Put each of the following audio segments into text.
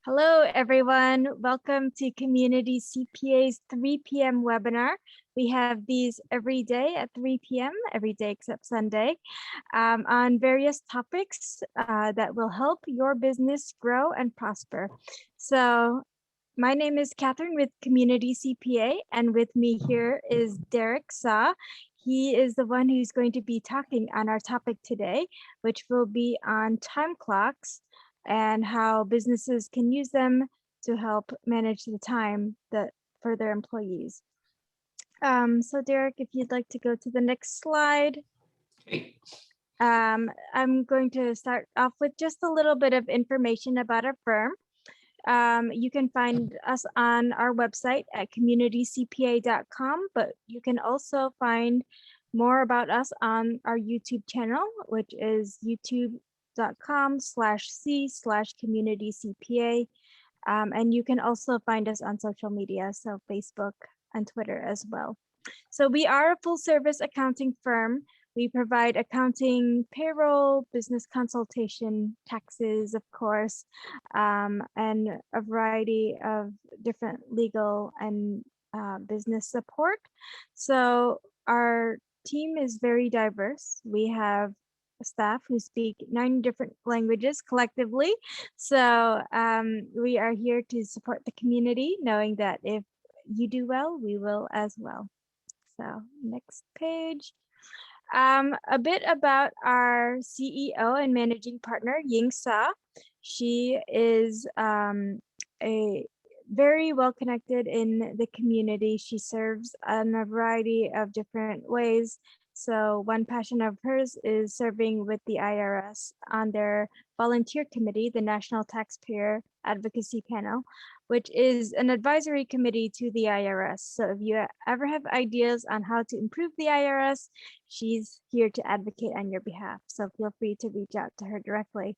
Hello, everyone. Welcome to Community CPA's 3 p.m. webinar. We have these every day at 3 p.m., every day except Sunday, on various topics that will help your business grow and prosper. So my name is Catherine with Community CPA, and with me here is Derek Saw. He is the one who's going to be talking on our topic today, which will be on time clocks and how businesses can use them to help manage the time for their employees. So Derek, if you'd like to go to the next slide. Okay. I'm going to start off with just a little bit of information about our firm. You can find us on our website at communitycpa.com, but you can also find more about us on our YouTube channel, which is youtube.com/c/communitycpa. And you can also find us on social media, so Facebook and Twitter as well. So we are a full service accounting firm. We provide accounting, payroll, business consultation, taxes, of course, and a variety of different legal and business support. So our team is very diverse. We have staff who speak 9 different languages collectively. So we are here to support the community, knowing that if you do well, we will as well. So next page. A bit about our CEO and managing partner, Ying Sa. She is a very well connected in the community. She serves in a variety of different ways. So one passion of hers is serving with the IRS on their volunteer committee, the National Taxpayer Advocacy Panel, which is an advisory committee to the IRS. So if you ever have ideas on how to improve the IRS, she's here to advocate on your behalf. So feel free to reach out to her directly.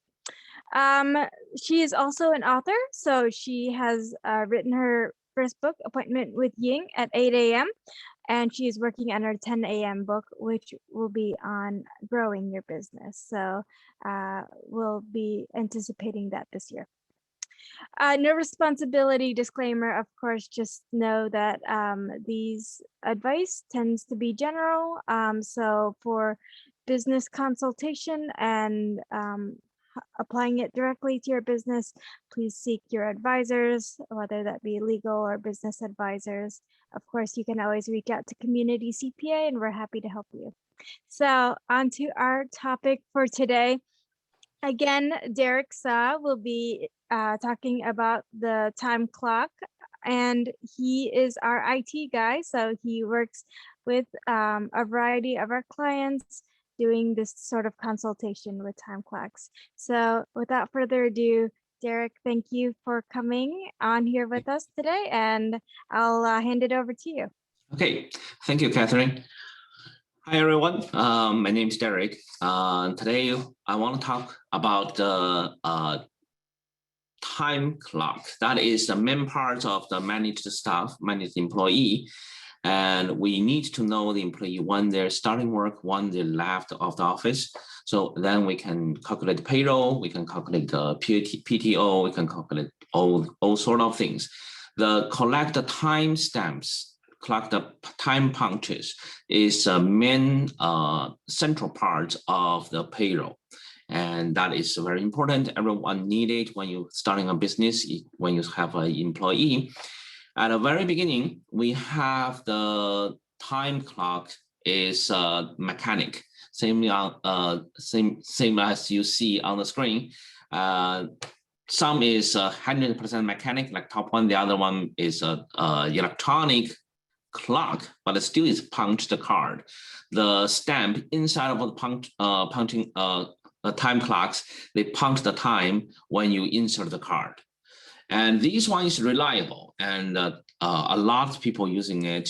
She is also an author, so she has written her first book, Appointment with Ying, at 8 a.m. And she is working on her 10 a.m. book, which will be on growing your business. So we'll be anticipating that this year. No responsibility disclaimer, of course, just know that these advice tends to be general. So for business consultation and applying it directly to your business, please seek your advisors, whether that be legal or business advisors. Of course, you can always reach out to Community CPA and we're happy to help you. So on to our topic for today. Again, Derek Saw will be talking about the time clock, and he is our IT guy. So he works with a variety of our clients doing this sort of consultation with time clocks. So without further ado, Derek, thank you for coming on here with us today, and I'll hand it over to you. Okay, thank you, Catherine. Hi, everyone. My name is Derek. Today, I want to talk about the time clock. That is the main part of the managed staff, managed employee. And we need to know the employee when they're starting work, when they left of the office. So then we can calculate the payroll, we can calculate the PTO, we can calculate all sort of things. The collect the time stamps, collect the time punches is a main central part of the payroll. And that is very important. Everyone need it when you're starting a business, when you have an employee. At the very beginning, we have the time clock is mechanic, same as you see on the screen. Some is 100% mechanic, like top one. The other one is electronic clock, but it still is punch the card. The stamp inside of the punching time clocks, they punch the time when you insert the card. And this one is reliable, and a lot of people using it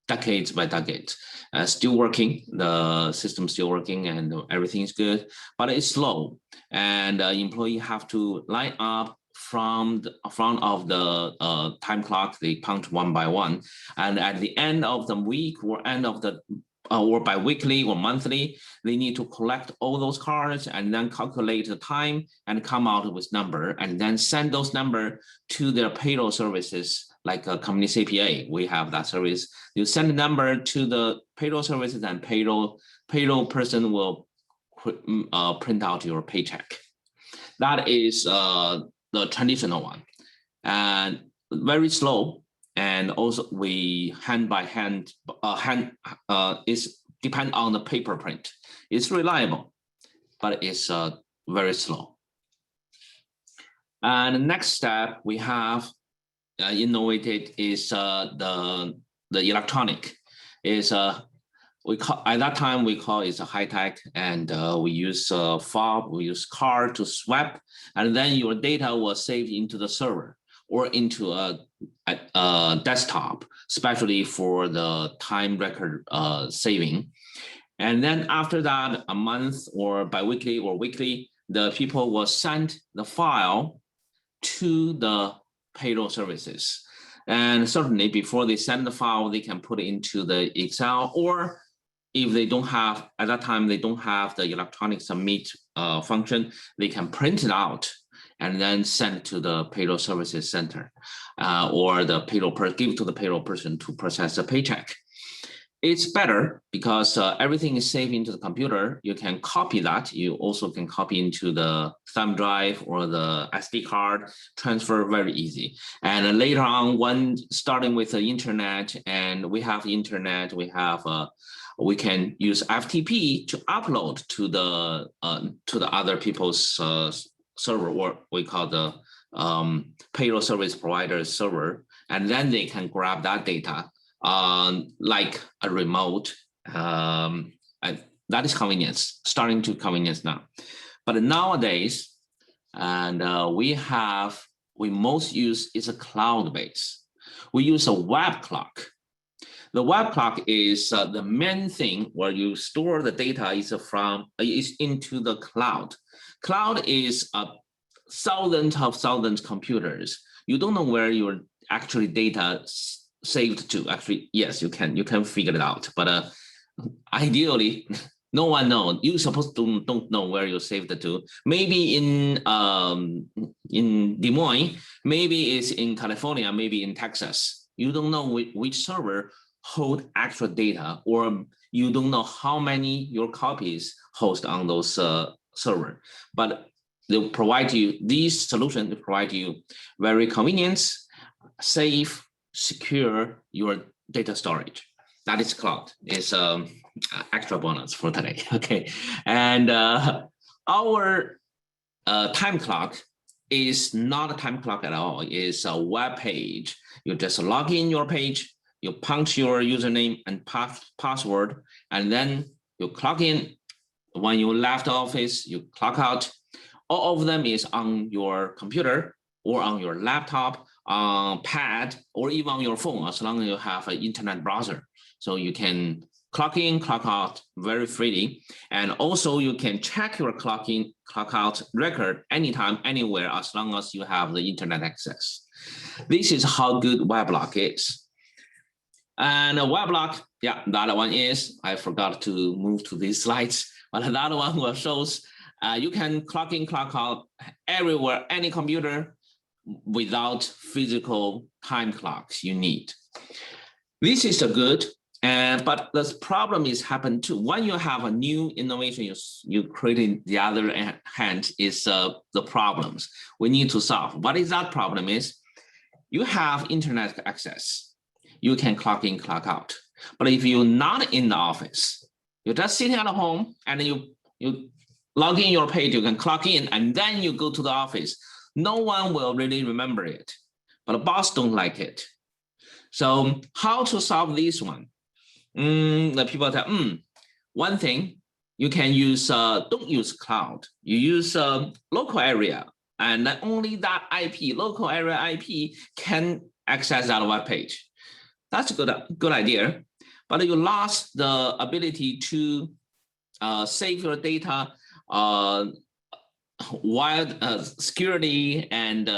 decades by decades. Still working, the system still working, and everything is good, but it's slow. And employee have to line up from the front of the time clock. They punch one by one, and at the end of the week or end of the or bi-weekly or monthly, they need to collect all those cards and then calculate the time and come out with number and then send those number to their payroll services like a Community CPA. We have that service. You send the number to the payroll services and payroll person will print out your paycheck. That is the traditional one, and very slow. And also we hand by hand, is depend on the paper print. It's reliable, but it's very slow. And the next step we have innovated is the electronic. Is we call at that time we call it a high tech, and we use fob, we use card to swipe, and then your data was saved into the server or into a desktop, especially for the time record saving. And then after that, a month or bi-weekly or weekly, the people will send the file to the payroll services. And certainly before they send the file, they can put it into the Excel, or if they don't have, at that time, they don't have the electronic submit function, they can print it out and then send to the payroll services center, or the payroll give to the payroll person to process the paycheck. It's better because everything is saved into the computer. You can copy that. You also can copy into the thumb drive or the SD card, transfer very easy. And later on, when starting with the internet, and we have internet, we have we can use FTP to upload to the other people's server, or we call the payroll service provider server, and then they can grab that data like a remote. And that is convenience, starting to convenience now. But nowadays, and we most use is a cloud base. We use a web clock. The web clock is the main thing where you store the data is into the cloud. Cloud is thousands of computers. You don't know where your actually data saved to. Actually, yes, you can figure it out, but ideally, no one knows. You supposed to don't know where you saved it to. Maybe in Des Moines, maybe it's in California, maybe in Texas. You don't know which server hold extra data, or you don't know how many your copies host on those server. But they'll provide you these solutions to provide you very convenient, safe, secure your data storage. That is cloud. It's extra bonus for today. Okay, and our time clock is not a time clock at all. It's a web page. You just log in your page, you punch your username and password, and then you clock in. When you left the office, you clock out. All of them is on your computer or on your laptop, pad, or even on your phone, as long as you have an internet browser. So you can clock in, clock out very freely. And also you can check your clock in, clock out record anytime, anywhere, as long as you have the internet access. This is how good Weblog is. And Weblog, yeah, the other one is, I forgot to move to these slides, but the other one will shows you can clock in, clock out everywhere, any computer, without physical time clocks you need. This is a good, but the problem is happen too. When you have a new innovation, you creating the other hand is the problems we need to solve. What is that problem is, you have internet access. You can clock in, clock out. But if you're not in the office, you're just sitting at home and you log in your page, you can clock in, and then you go to the office. No one will really remember it, but the boss don't like it. So how to solve this one? The people tell, one thing, you can use, don't use cloud. You use local area, and only that IP, local area IP, can access that web page. That's a good idea, but you lost the ability to save your data while security and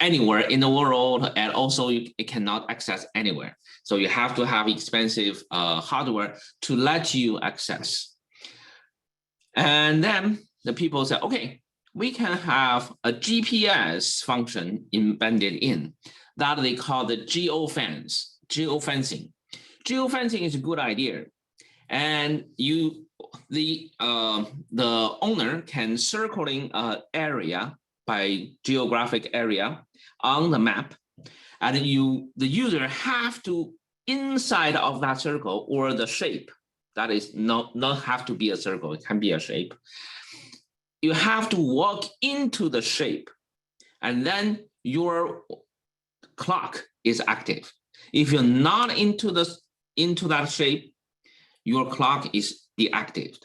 anywhere in the world, and also it cannot access anywhere. So you have to have expensive hardware to let you access. And then the people say, okay, we can have a GPS function embedded in that they call the geofencing. Geofencing is a good idea, and the owner can circling area by geographic area on the map, and the user have to inside of that circle or the shape. That is not have to be a circle, it can be a shape. You have to walk into the shape, and then your clock is active. If you're not into that shape, your clock is deactivated.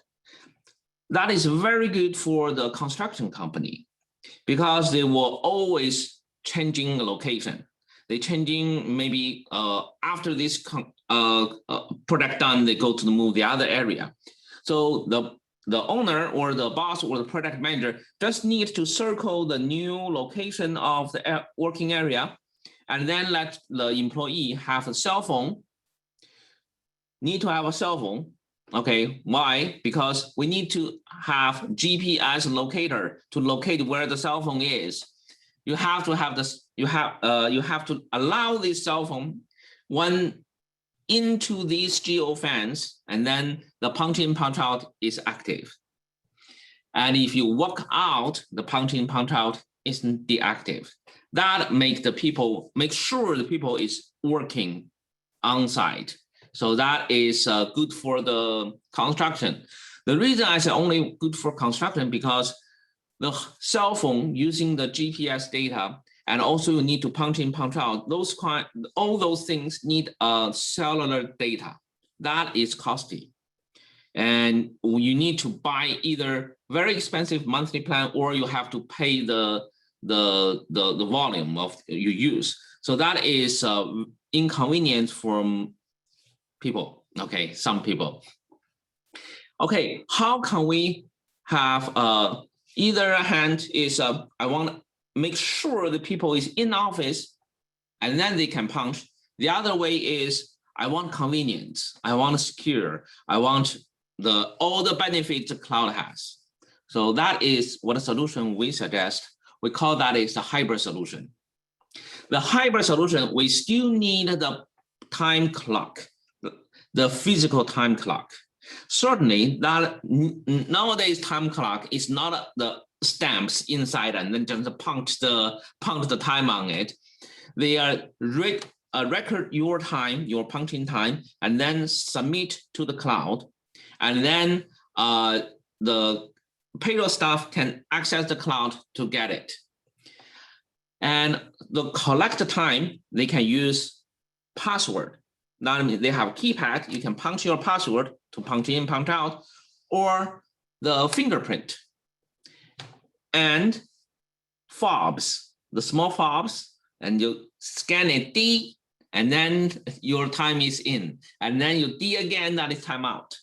That is very good for the construction company because they will always changing location. They changing maybe after this project done, they go to move the other area. So the owner or the boss or the project manager just need to circle the new location of the working area, and then let the employee have a cell phone. Need to have a cell phone. Okay, why? Because we need to have GPS locator to locate where the cell phone is. You have to have this. You have to allow this cell phone one into these geofence, and then the punch in punch out is active. And if you walk out, the punch in punch out is deactive. That make sure the people is working on site. So that is good for the construction. The reason I say only good for construction because the cell phone using the GPS data, and also you need to punch in, punch out. All those things need cellular data. That is costly, and you need to buy either very expensive monthly plan, or you have to pay the volume of you use. So that is inconvenient for people. Okay, some people. Okay, how can we have either hand is I want to make sure the people is in office and then they can punch. The other way is I want convenience, I want secure, I want all the benefits the cloud has. So that is what a solution we suggest. We call that is a hybrid solution. The hybrid solution, we still need the time clock, the physical time clock. Certainly that nowadays time clock is not the stamps inside and then just punch the time on it. They are record your time, your punching time, and then submit to the cloud. And then the payroll staff can access the cloud to get it. And the collect time, they can use password. That means they have a keypad, you can punch your password to punch in, punch out, or the fingerprint. And fobs, the small fobs, and you scan it D, and then your time is in, and then you D again, that is time out.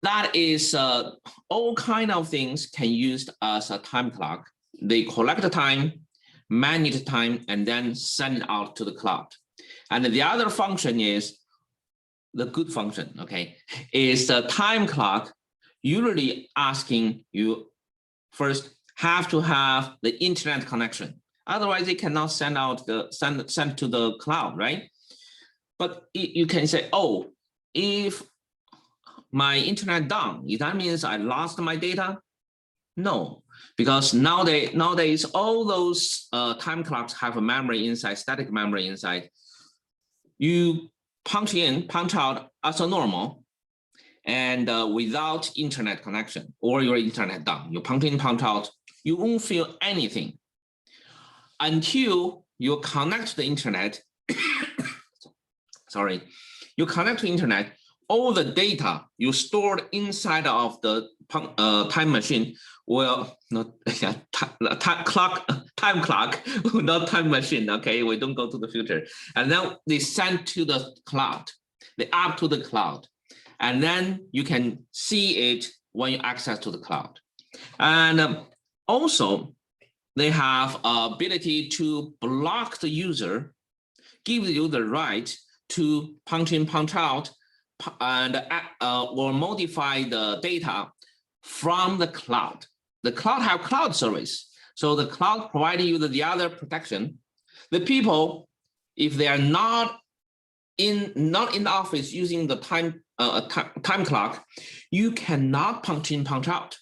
That is all kind of things can use as a time clock. They collect the time, manage the time, and then send it out to the cloud. And the other function is the good function, okay, is the time clock usually asking you first have to have the internet connection. Otherwise, they cannot send out send to the cloud, right? But you can say, oh, if my internet down, that means I lost my data? No, because nowadays all those time clocks have a memory inside, static memory inside. You punch in, punch out as a normal, and without internet connection or your internet down, you punch in, punch out, you won't feel anything until you connect to the internet. Sorry, you connect to the internet, all the data you stored inside of the time machine will not time clock, not time machine. Okay, we don't go to the future, and then they send to the cloud, they up to the cloud, and then you can see it when you access to the cloud. And also they have ability to block the user, give you the right to punch in, punch out, and or modify the data from the cloud. The cloud have cloud service. So the cloud providing you the other protection. The people, if they are not in the office using the time clock, you cannot punch in, punch out,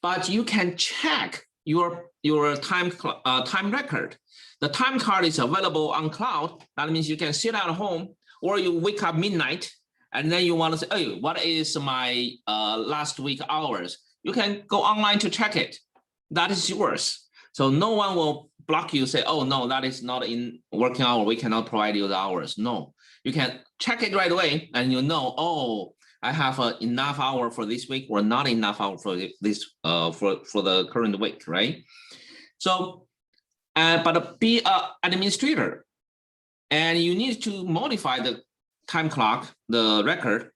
but you can check your time record. The time card is available on cloud. That means you can sit at home, or you wake up midnight and then you want to say, oh, what is my last week hours? You can go online to check it. That is yours. So no one will block you, say, oh, no, that is not in working hour. We cannot provide you the hours. No, you can check it right away and you know, oh, I have enough hour for this week or not enough hour for this for the current week, right? So, but be an administrator, and you need to modify the time clock, the record,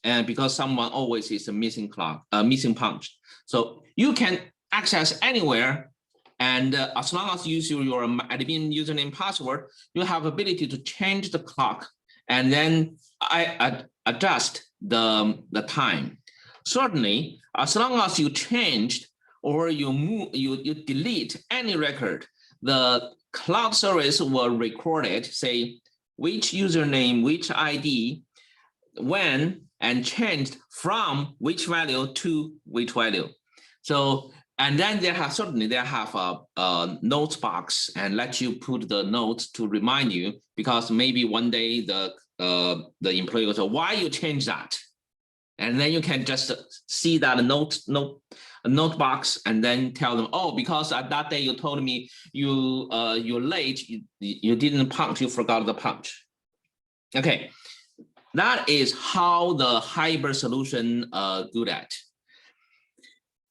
and because someone always is a missing clock, missing punch. So you can access anywhere, and as long as you use your admin username password, you have ability to change the clock, and then I adjust the time. Certainly, as long as you changed or you delete any record, the cloud service will record it, say which username, which ID, when, and changed from which value to which value. So, and then they have a notes box and let you put the notes to remind you, because maybe one day the employee will say, why you change that? And then you can just see that note box and then tell them, oh, because at that day you told me you're late, you didn't punch, you forgot the punch. Okay, that is how the hybrid solution good at.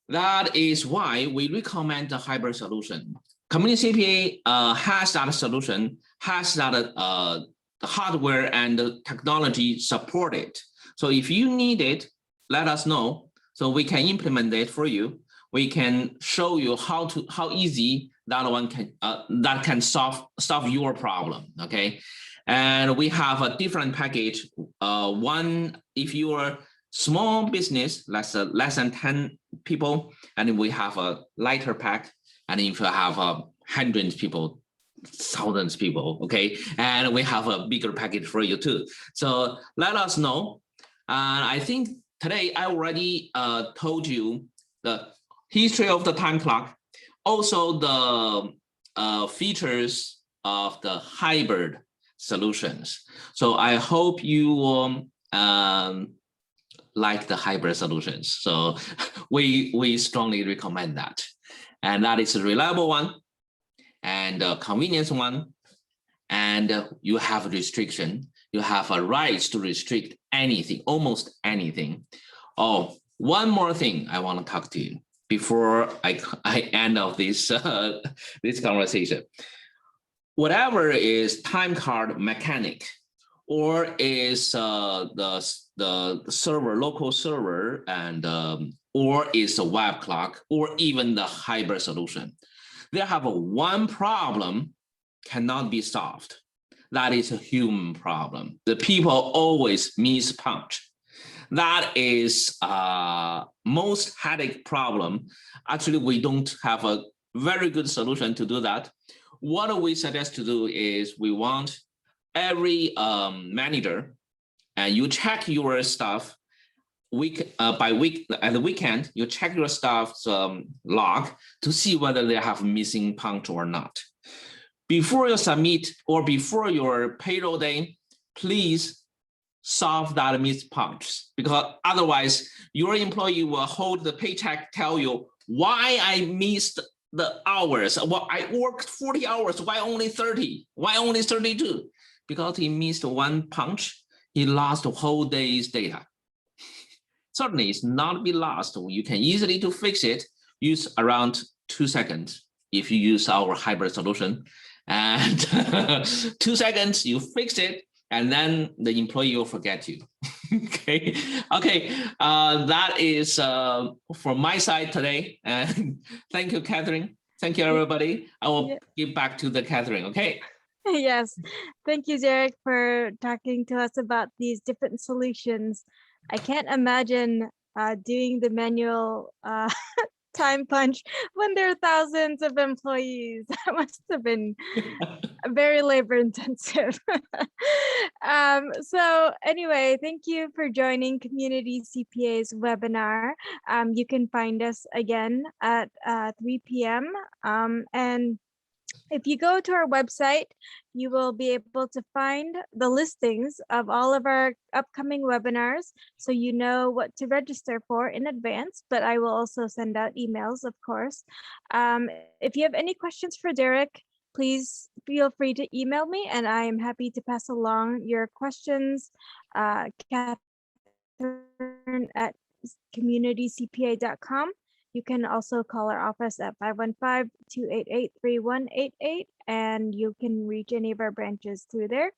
That is why we recommend the hybrid solution. Community CPA has that solution, has that the hardware and the technology supported. So if you need it, let us know so we can implement it for you. We can show you how easy that one can solve your problem. Okay, and we have a different package. One, if you are small business, less than 10 people, and we have a lighter pack. And if you have hundreds people, thousands people, okay, and we have a bigger package for you too. So let us know. I think today I already told you the history of the time clock, also the features of the hybrid solutions. So I hope you like the hybrid solutions. So we strongly recommend that. And that is a reliable one and a convenience one. And you have a restriction. You have a right to restrict anything, almost anything. Oh, one more thing I want to talk to you before I end of this this conversation. Whatever is time card mechanic, or is the server, local server, and or is a web clock, or even the hybrid solution, they have one problem cannot be solved. That is a human problem. The people always miss punch. That is most headache problem. Actually, we don't have a very good solution to do that. What we suggest to do is we want every manager, and you check your stuff week by week. At the weekend, you check your staff's log to see whether they have missing punch or not. Before you submit or before your payroll day, please solve that missed punch, because otherwise your employee will hold the paycheck, tell you why I missed the hours. Well, I worked 40 hours, why only 30? Why only 32? Because he missed one punch, he lost the whole day's data. Certainly it's not be lost. You can easily to fix it, use around 2 seconds if you use our hybrid solution. And 2 seconds, you fix it, and then the employee will forget you. Okay, that is from my side today. And thank you, Catherine. Thank you, everybody. I will Yeah. give back to the Catherine, okay? Yes, thank you, Derek, for talking to us about these different solutions. I can't imagine doing the manual time punch when there are thousands of employees. That must have been very labor intensive. So anyway, thank you for joining Community CPA's webinar. You can find us again at 3 p.m. And if you go to our website, you will be able to find the listings of all of our upcoming webinars, so you know what to register for in advance, but I will also send out emails, of course. If you have any questions for Derek, please feel free to email me, and I am happy to pass along your questions. Catherine at communitycpa.com. You can also call our office at 515-288-3188, and you can reach any of our branches through there.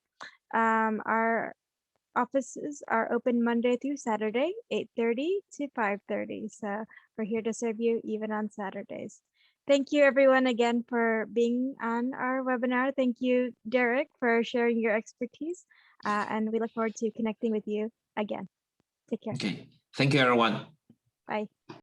Our offices are open Monday through Saturday, 8:30 to 5:30. So we're here to serve you even on Saturdays. Thank you everyone again for being on our webinar. Thank you, Derek, for sharing your expertise. And we look forward to connecting with you again. Take care. Okay. Thank you, everyone. Bye.